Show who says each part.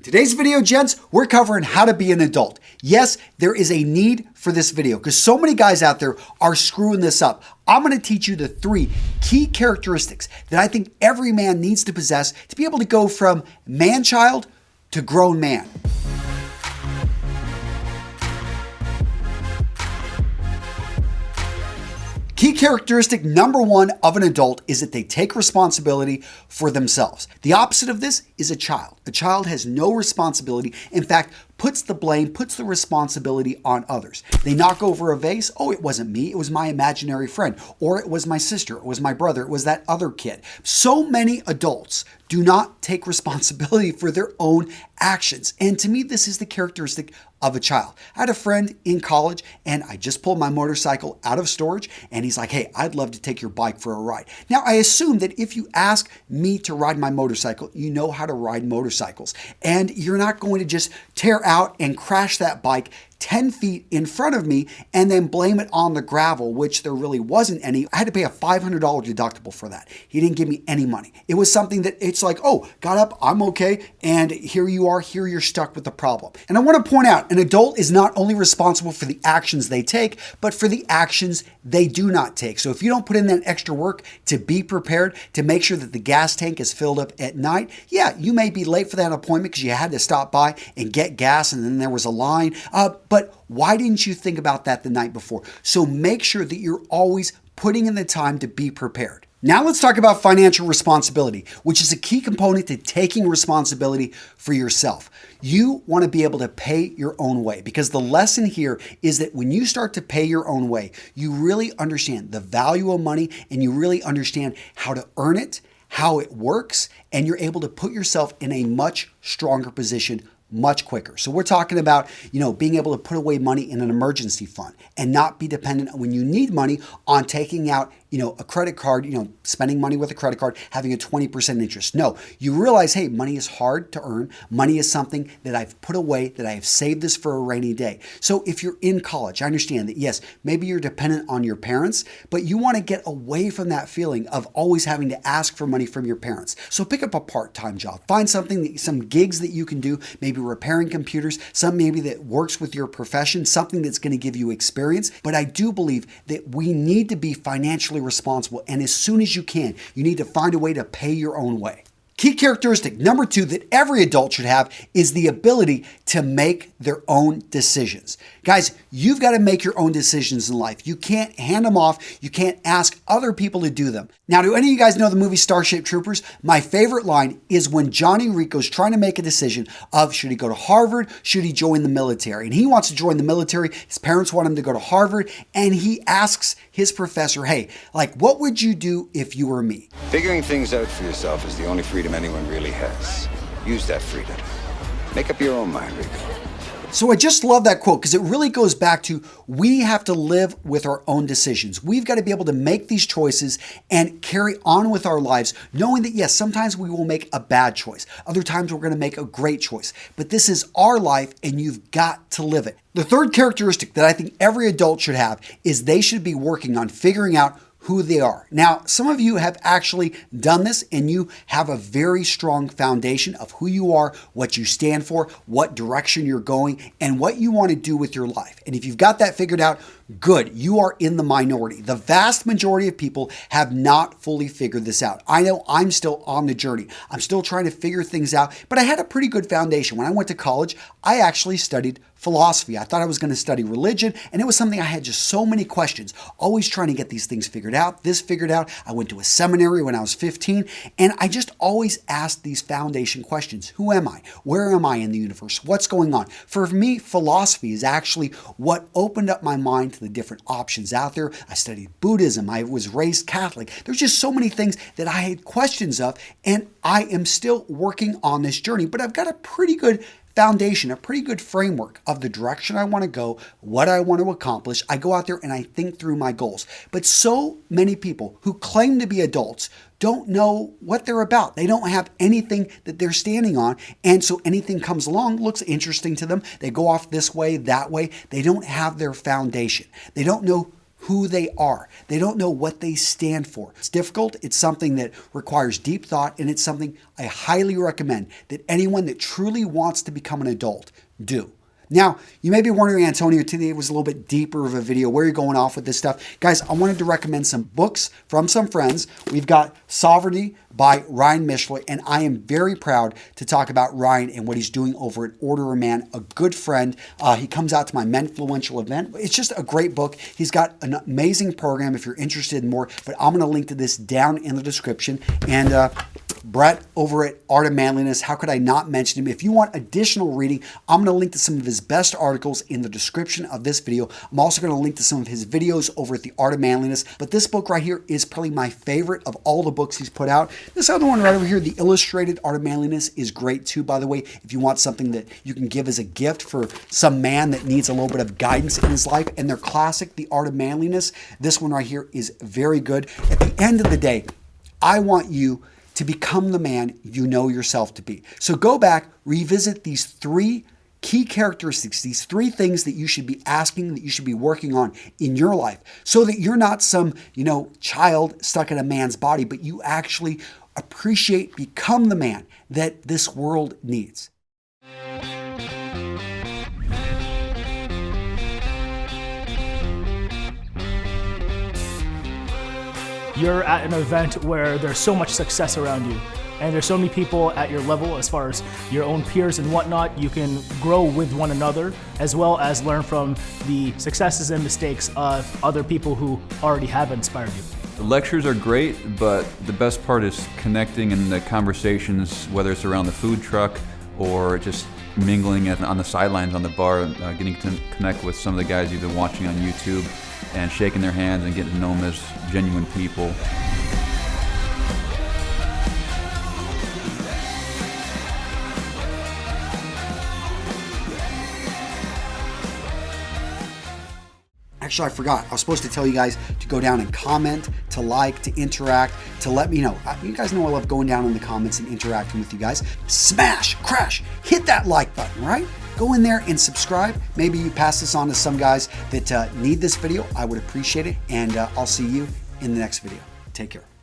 Speaker 1: Today's video, gents, we're covering how to be an adult. Yes, there is a need for this video because so many guys out there are screwing this up. I'm going to teach you the 3 key characteristics that I think every man needs to possess to be able to go from man-child to grown man. Key characteristic number 1 of an adult is that they take responsibility for themselves. The opposite of this is a child. A child has no responsibility. In fact, puts the blame, puts the responsibility on others. They knock over a vase. Oh, it wasn't me. It was my imaginary friend. Or it was my sister. It was my brother. It was that other kid. So many adults do not take responsibility for their own actions. And to me, this is the characteristic of a child. I had a friend in college and I just pulled my motorcycle out of storage and he's like, hey, I'd love to take your bike for a ride. Now, I assume that if you ask me to ride my motorcycle, you know how to ride motorcycles and you're not going to just tear out and crash that bike 10 feet in front of me and then blame it on the gravel, which there really wasn't any. I had to pay a $500 deductible for that. He didn't give me any money. It was something that it's like, oh, got up, I'm okay, and here you are, here you're stuck with the problem. And I want to point out, an adult is not only responsible for the actions they take, but for the actions they do not take. So if you don't put in that extra work to be prepared, to make sure that the gas tank is filled up at night, yeah, you may be late for that appointment because you had to stop by and get gas and then there was a line. But why didn't you think about that the night before? So make sure that you're always putting in the time to be prepared. Now let's talk about financial responsibility, which is a key component to taking responsibility for yourself. You want to be able to pay your own way because the lesson here is that when you start to pay your own way, you really understand the value of money and you really understand how to earn it, how it works, and you're able to put yourself in a much stronger position much quicker. So we're talking about, being able to put away money in an emergency fund and not be dependent when you need money on taking out, a credit card, spending money with a credit card, having a 20% interest. No, you realize, hey, money is hard to earn. Money is something that I've put away, that I have saved this for a rainy day. So if you're in college, I understand that, yes, maybe you're dependent on your parents, but you want to get away from that feeling of always having to ask for money from your parents. So pick up a part-time job. Find some gigs that you can do, maybe repairing computers, some maybe that works with your profession, something that's going to give you experience. But I do believe that we need to be financially responsible. And as soon as you can, you need to find a way to pay your own way. Key characteristic number 2 that every adult should have is the ability to make their own decisions. Guys, you've got to make your own decisions in life. You can't hand them off. You can't ask other people to do them. Now, do any of you guys know the movie Starship Troopers? My favorite line is when Johnny Rico's trying to make a decision of should he go to Harvard, should he join the military? And he wants to join the military. His parents want him to go to Harvard. And he asks his professor, hey, what would you do if you were me?
Speaker 2: Figuring things out for yourself is the only freedom anyone really has. Use that freedom. Make up your own mind, Rico.
Speaker 1: So I just love that quote because it really goes back to we have to live with our own decisions. We've got to be able to make these choices and carry on with our lives knowing that, yes, sometimes we will make a bad choice. Other times we're going to make a great choice. But this is our life and you've got to live it. The third characteristic that I think every adult should have is they should be working on figuring out who they are. Now, some of you have actually done this and you have a very strong foundation of who you are, what you stand for, what direction you're going, and what you want to do with your life. And if you've got that figured out, good, you are in the minority. The vast majority of people have not fully figured this out. I know I'm still on the journey. I'm still trying to figure things out, but I had a pretty good foundation. When I went to college, I actually studied philosophy. I thought I was going to study religion, and it was something I had just so many questions, always trying to get these things figured out, this figured out. I went to a seminary when I was 15, and I just always asked these foundation questions. Who am I? Where am I in the universe? What's going on? For me, philosophy is actually what opened up my mind to the different options out there. I studied Buddhism. I was raised Catholic. There's just so many things that I had questions of, and I am still working on this journey, but I've got a pretty good foundation, a pretty good framework of the direction I want to go, what I want to accomplish. I go out there and I think through my goals. But so many people who claim to be adults don't know what they're about. They don't have anything that they're standing on. And so anything comes along, looks interesting to them. They go off this way, that way. They don't have their foundation. They don't know who they are. They don't know what they stand for. It's difficult. It's something that requires deep thought, and it's something I highly recommend that anyone that truly wants to become an adult do. Now, you may be wondering, Antonio, today was a little bit deeper of a video. Where are you going off with this stuff? Guys, I wanted to recommend some books from some friends. We've got Sovereignty by Ryan Mishler, and I am very proud to talk about Ryan and what he's doing over at Order a Man, a good friend. He comes out to my Menfluential event. It's just a great book. He's got an amazing program if you're interested in more, but I'm going to link to this down in the description. And Brett over at Art of Manliness, how could I not mention him? If you want additional reading, I'm going to link to some of his best articles in the description of this video. I'm also going to link to some of his videos over at the Art of Manliness. But this book right here is probably my favorite of all the books he's put out. This other one right over here, the Illustrated Art of Manliness, is great too, by the way. If you want something that you can give as a gift for some man that needs a little bit of guidance in his life, and their classic, The Art of Manliness, this one right here is very good. At the end of the day, I want you to become the man you know yourself to be. So go back, revisit these 3 key characteristics, these 3 things that you should be asking, that you should be working on in your life, so that you're not some, child stuck in a man's body, but you actually appreciate, become the man that this world needs.
Speaker 3: You're at an event where there's so much success around you, and there's so many people at your level as far as your own peers and whatnot. You can grow with one another, as well as learn from the successes and mistakes of other people who already have inspired you.
Speaker 4: The lectures are great, but the best part is connecting and the conversations, whether it's around the food truck or just mingling on the sidelines on the bar, getting to connect with some of the guys you've been watching on YouTube and shaking their hands and getting to know them as genuine people.
Speaker 1: Actually, I forgot. I was supposed to tell you guys to go down and comment, to like, to interact, to let me know. You guys know I love going down in the comments and interacting with you guys. Smash, crash, hit that like button, right? Go in there and subscribe. Maybe you pass this on to some guys that need this video. I would appreciate it. And I'll see you in the next video. Take care.